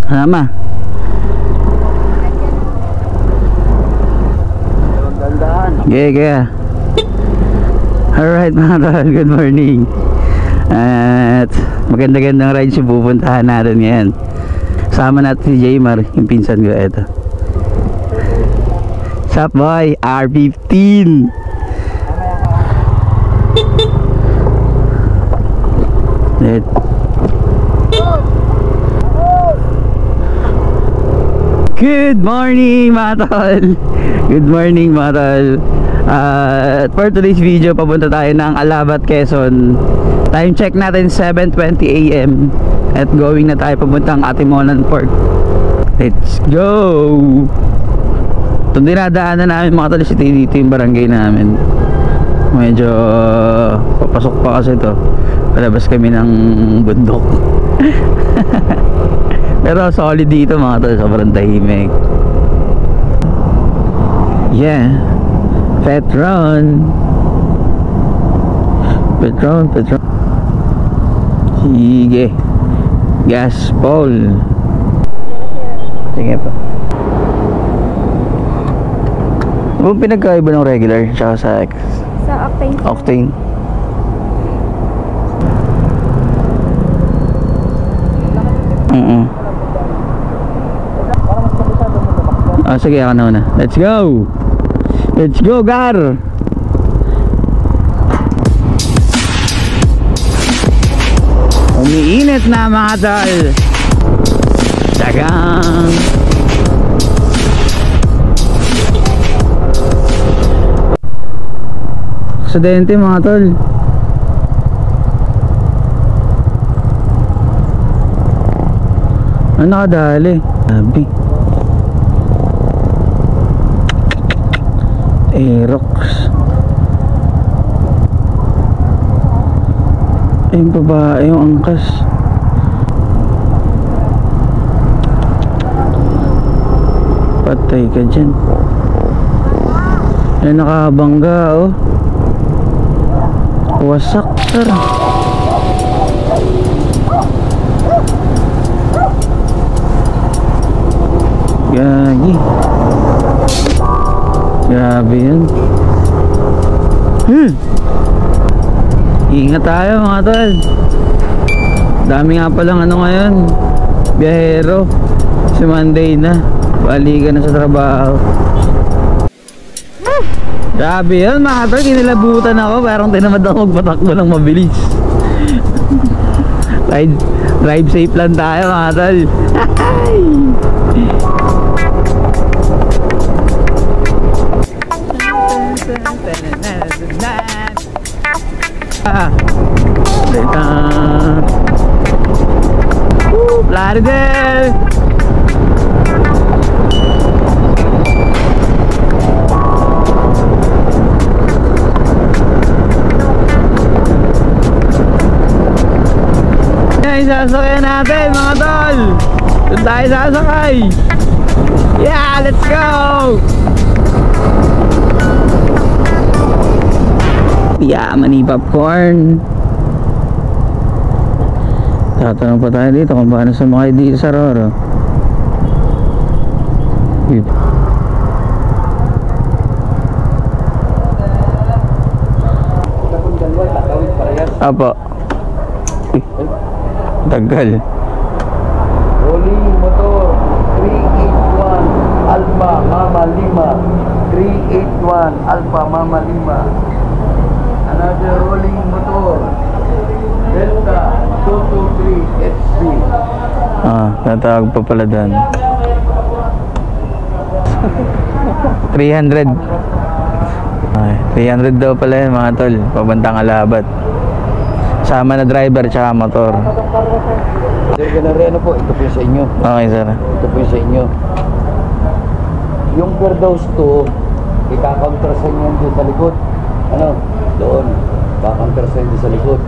Sama. Yeah. Alright mga tol, good morning. At maganda-gandang rides yung pupuntahan natin ngayon. Sama natin si Jaymar, yung pinsan ko. Ito. Sup boy, R15. Good morning mga tol. Good morning mga tol. For today's video, papunta tayo ng Alabat, Quezon. Time check natin 7:20 AM. At going na tayo papuntang Atimonan Port. Let's go. Itong dinadaanan namin mga tol, dito yung barangay namin. Medyo papasok pa kasi ito. Palabas kami ng bundok. Pero solid dito mga tol, sobrang tahimik. Yeah. Petron. Sige. Gaspol. Sige pa. Ano pinagkaiba ng regular tsaka sa X? Sa octane. Octane. Sige, ako na. Let's go! Let's go, Gar! Umiinit na mga tol. Dagang! Aksidente mga tol. Ano nakadali? Sabi Aerox. Ayun babae yung angkas. Patay ka dyan. Ay nakabangga oh. Wasak sir. Gagi. Grabe yun. Ingat tayo mga tol. Dami nga palang ano ngayon, biyahero. Si Monday na, balikan na sa trabaho. Grabe yun mga tol, kinilabutan ako. Parang tinamad ako magpatakbo ng mabilis. Drive safe lang tayo mga tol. Plaridel. Yan, sasakyan natin mga tol. Doon tayo sasakay. Yeah, let's go. Yeah, mani popcorn. Tatanong pa tayo dito kung paano sumakay dito sa Roro. Apo. Tagal. Rolling motor 381 Alpha Mama Lima. 381 Alpha Mama Lima. Another rolling motor Delta 223 HC. Natawag pa pala doon. 300. Ay, 300 daw pala yun mga tol, pabantang Alabat. Sama na driver tsaka motor. Sir Ganareno po, ito po yung sa inyo. Okay sir. Ito po yung sa inyo. Yung Firdaus 2, ika-countersign yan doon sa likod. Ano? Doon. Ika-countersign doon sa likod.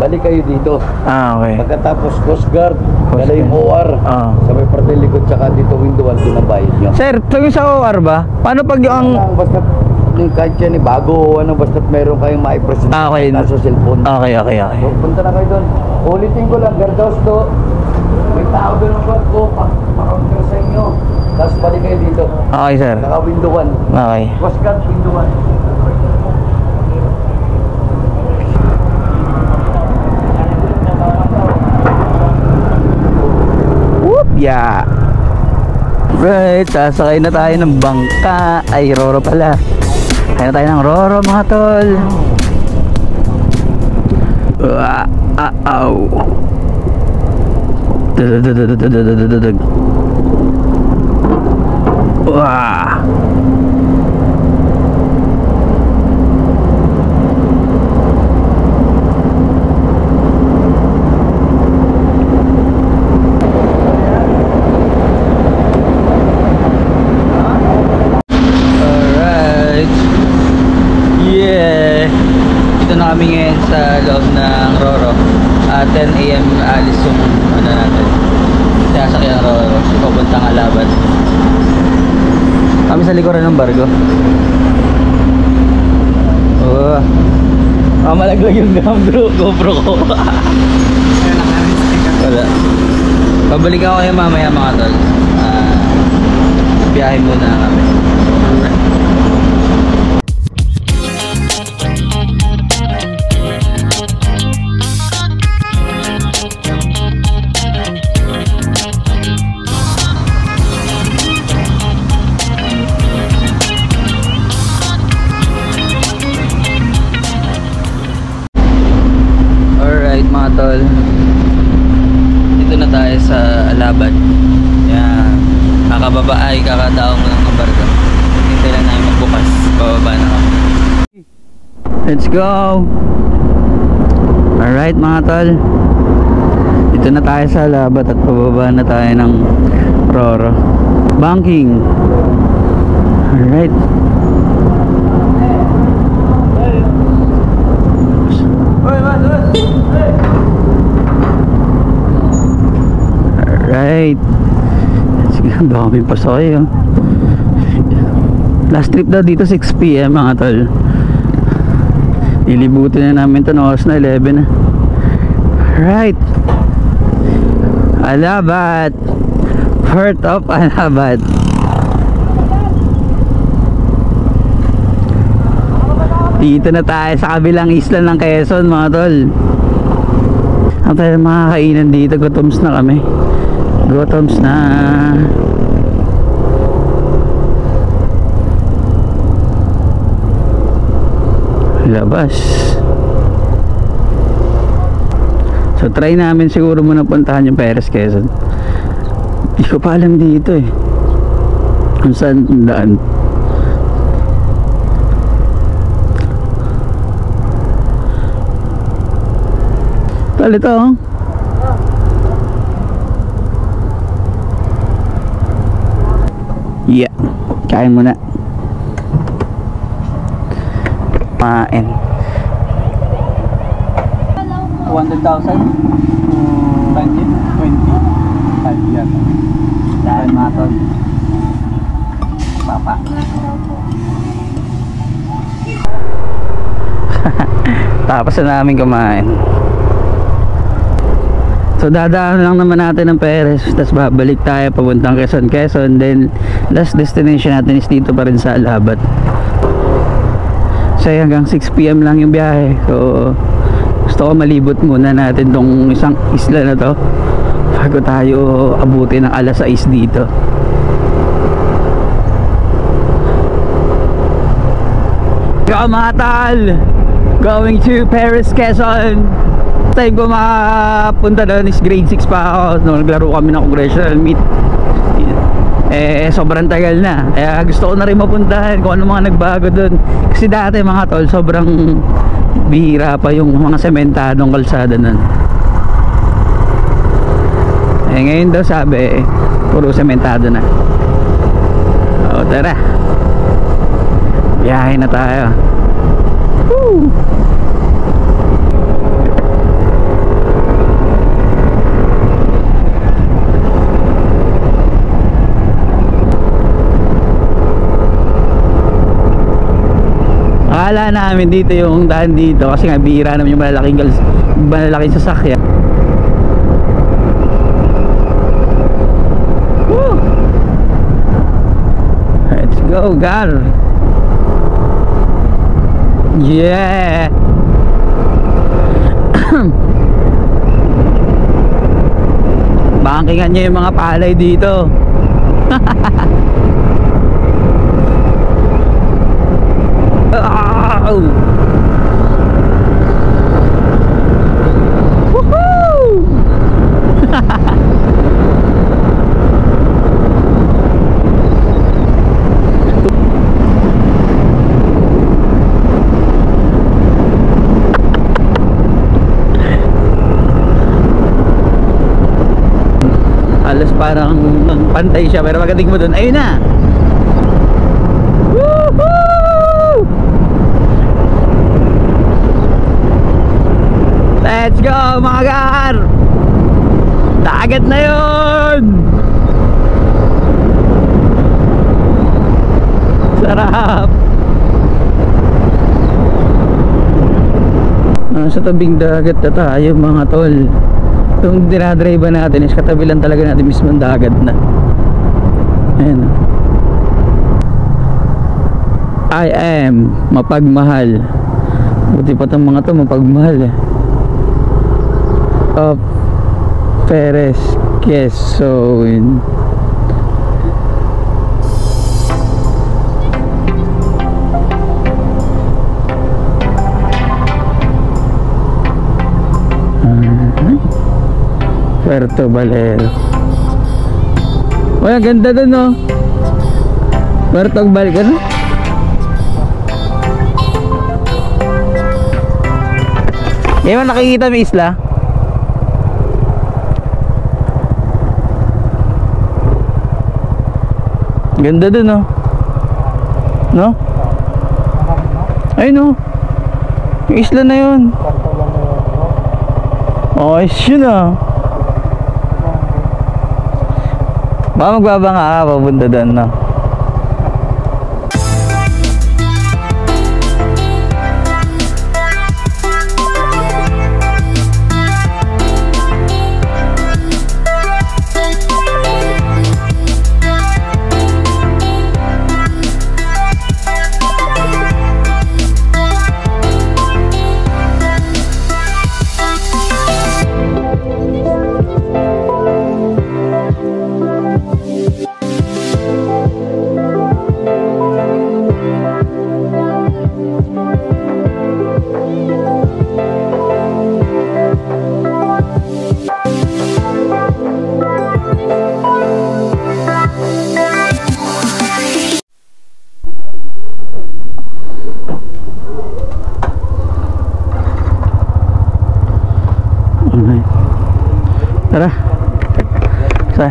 Balik kayo dito. Okay. Pagkatapos Coast Guard, dala yung OR. Sa may parte likod tsaka dito window wall, doon ang bayad nyo. Sir, yung sa OR ba? Paano pag yung... Basta yung kahit yan bago ano, basta meron kayong maipresent okay. sa cellphone. Okay. So, punta na kayo doon. Ulitin ko lang, Firdaus 2, may tao doon ang barko, pa-counter sa inyo. Tapos balik kayo dito. Okay, sir. Naka-window 1. Okay. Coast Guard, window 1. Whoop, yeah. Right, sasakay na tayo ng bangka. Ay, Roro pala. Kaya na tayo ng Roro, mga tol. Ow. Wah. Kami ngayon sa loob ng Roro. 10 AM alis yung ano natin, sasakyan ng Roro papuntang Alabat. Kami sa likuran ng barko. Malaglag yung GoPro ko. Wala. Pabalik ako kayo mamaya, mga tol. Biyahe muna kami. Mga tol, dito na tayo sa Alabat. Yan, kakababa ay kakadaong ng barko. Hintay lang namin magbukas, bababa na kami. Let's go. Alright mga tol, dito na tayo sa Alabat at bababa na tayo ng Roro banking. Alright. Alright. Sige, dami pa sa kayo. Last trip daw dito 6 PM mga tol. Ilibutin na namin ito na oras na 11 na. Alright. Alabat. Port of Alabat. Dito na tayo sa kabilang isla ng Quezon mga tol. Ang tayo makakainan dito. Gutoms na kami. Gutoms na. Labas. So try namin siguro muna puntahan yung Perez Quezon. Hindi ko pa alam dito eh kung saan daan. Ito oh. Yeah, kain muna. Kain. 200,000? 20? 5 yan. Dahil matol. Papa. Tapos na namin kumain. So dadaan lang naman natin ng Perez, tapos babalik tayo papuntang Quezon. Then last destination natin is dito pa rin sa Alabat. So hanggang 6 PM lang yung biyahe. So gusto ko malibot muna natin tong isang isla na to bago tayo abutin ng alas 6 dito. Kamatal! Going to Perez Quezon. Time ko makapunta doon is grade 6 pa ako. No, naglaro kami ng congressional meet. Sobrang tagal na. Kaya gusto ko na rin mapuntahan kung ano mga nagbago doon. Kasi dati mga tol, sobrang bihira pa yung mga sementadong kalsada doon. Ngayon daw sabi, puro sementado na. O tara, biyahe na tayo. Woo! Akala namin dito yung daan dito kasi nga bihira naman yung malalaking sasakyan. go, Gar. Yeah. Bangkingan nyo yung mga palay dito. Oh. Woohoo! Halos parang pantay siya, pero pagdating mo dun, ayun na. Woohoo! Let's go mga gar! Dagat na yun! Sarap! Nasa tabing dagat na tayo mga tol. Itong dinadrive natin is katabi lang talaga natin mismo ang dagat na. Ayan. I am mapagmahal. Buti pa itong mga to mapagmahal eh. Of Perez Quezon. Puerto Valero. Uy, ang ganda dun no. Puerto Valero. Hindi mo nakikita may isla? Ganda dun no. No? Ay no. Yung isla na yun. Oh, yun ah. Baka magbabanga ka papunta doon no. Tara.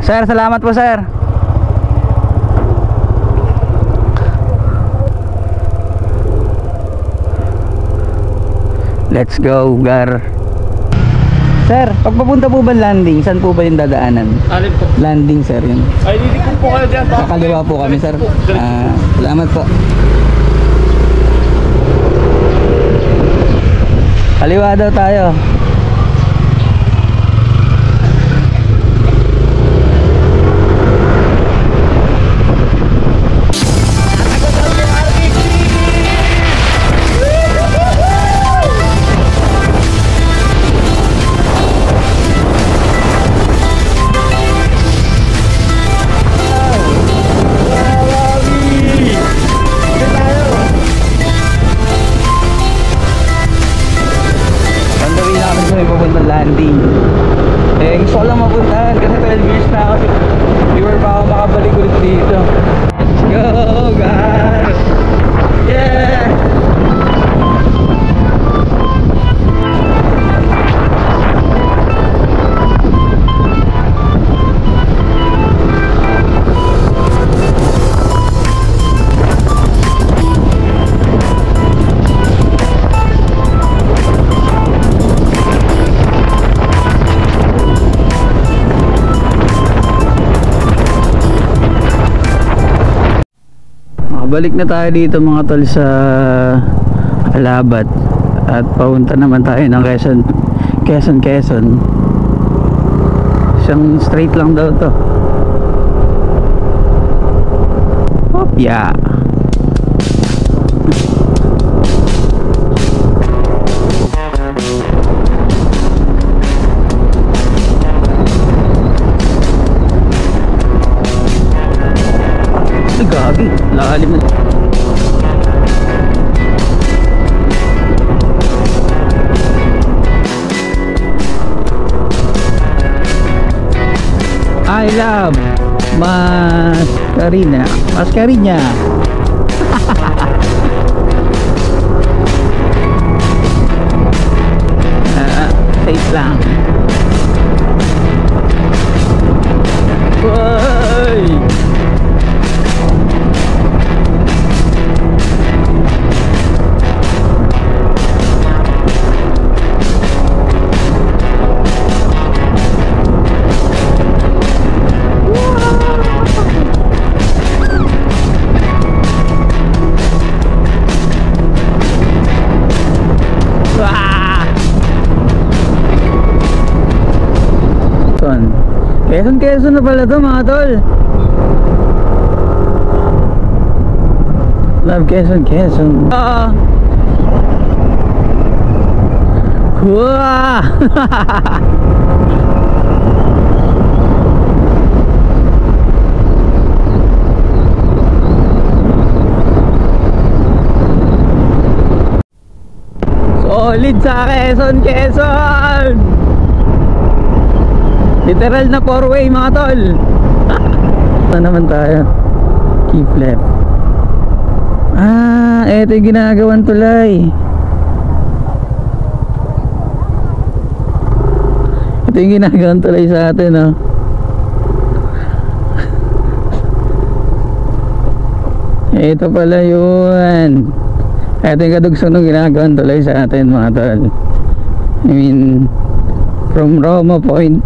Sir, salamat po sir. Let's go, Gar. Sir, pagpapunta po ba landing, saan po ba yung dadaanan? Alin po? Landing sir yun. Ay, lilikod po kayo dyan. Kakaliwa po kami sir. Salamat po. Kaliwa daw tayo. Landing. Eh, gusto ko lang mapuntahan kasi 12 years na ako. Before pa ako makabalik ulit dito. Let's go, guys! Yeah! Balik na tayo dito mga tol sa Alabat at papunta naman tayo ng Quezon. Isang straight lang daw to. Oops. Yeah. Ay, gagi. Lalim na. I love Mascarina. Mascarina. Safe lang. Uy! Quezon na pala to mga tol. Love Quezon. Wah! Solid sa Quezon. Literal na 4-way mga tol. Ito naman tayo. Keep left. Eto yung ginagawang tulay. Ito yung ginagawang tulay sa atin, oh. Ito pala yun. Ito yung kadugso ng ginagawang tulay sa atin mga tol. I mean, from Roma Point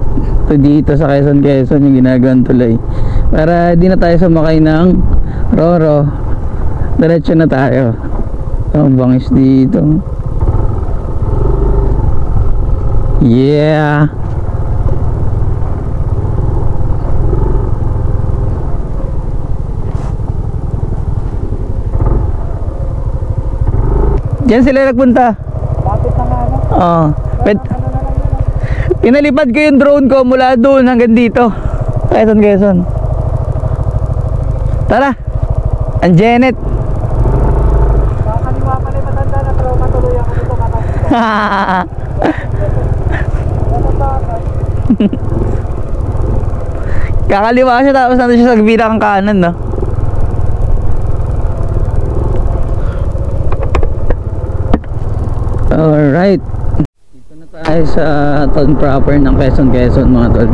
to dito sa Quezon yung ginagawang tulay para di na tayo sumakay ng Roro, diretso na tayo. Ang bangis dito. Yeah. Diyan sila nagpunta. Lapit na nga ano? Oo. Inalipad ko yung drone ko mula doon hanggang dito. Quezon. Tara. Ang Janet. Kakaliwa pala yung matanda na pero matuloy ako dito kakaliwa. Kakaliwa siya tapos nandun siya sa bilang kanan, no? Alright. Tayo sa town proper ng Quezon mga tol.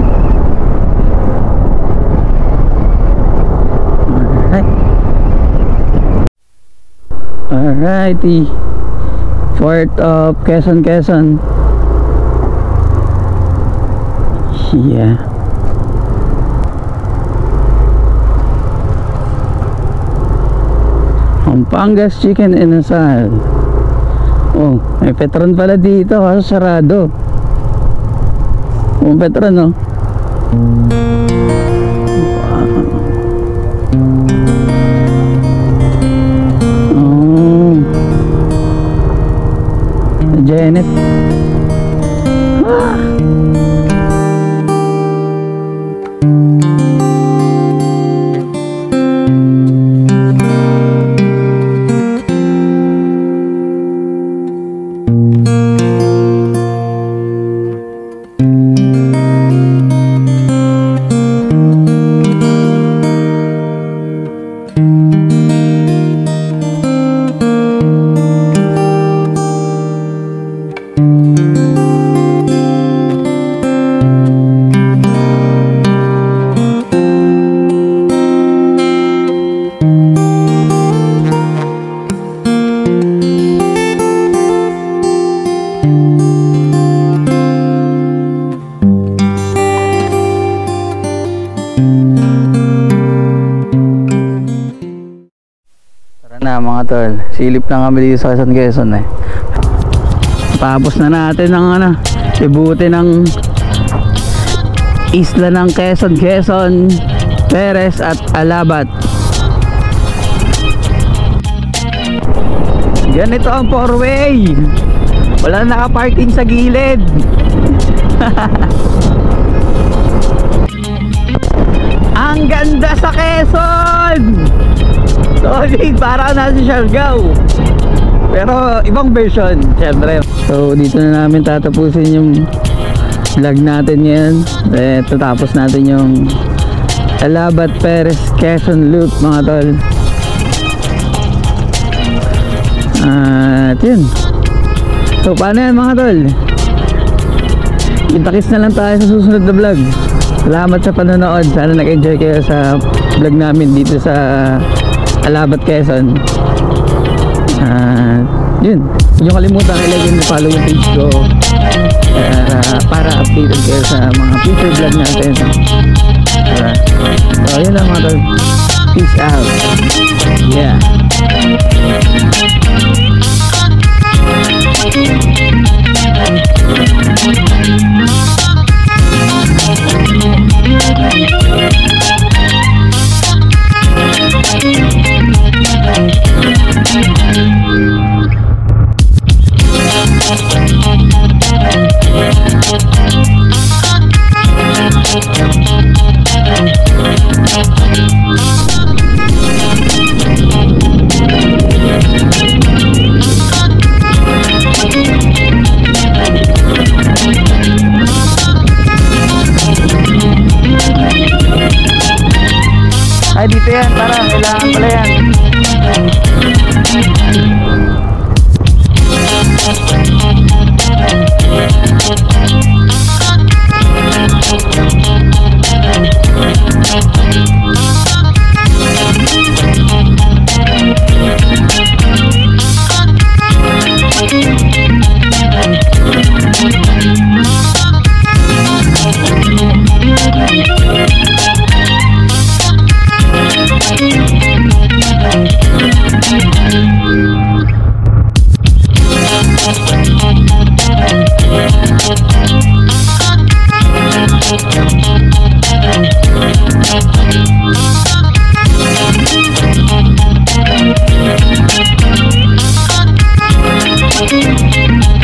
Alrighty. Fort of Quezon. Yeah. Pampangas Chicken Inasal. Oh, may Petron pala dito kaso sarado. Oh, Petron, no? Oh. Janet. na mga tol, silip na kami dito sa Quezon eh. Tapos na natin ang ibuti ng isla ng Quezon, Perez at Alabat. Ganito ang four-way. Wala naka-parking sa gilid. Ang ganda sa Quezon. Solid, parang nasa Siargao. Pero ibang version, syempre. So dito na namin tatapusin yung vlog natin ngayon. Tatapos natin yung Alabat Perez Quezon Loop, mga tol. At yun. So paano yan, mga tol? Kita-kits na lang tayo sa susunod na vlog. Salamat sa panonood. Sana nag-enjoy kayo sa vlog namin dito sa Alabat Quezon. Yun. Huwag nyo kalimutan i-like and follow yung page ko para updated kayo sa mga future vlog natin. So yun lang, mga tol. Peace out. Yeah. Ay, dito yan, parang kailangan pala yan. Thank you.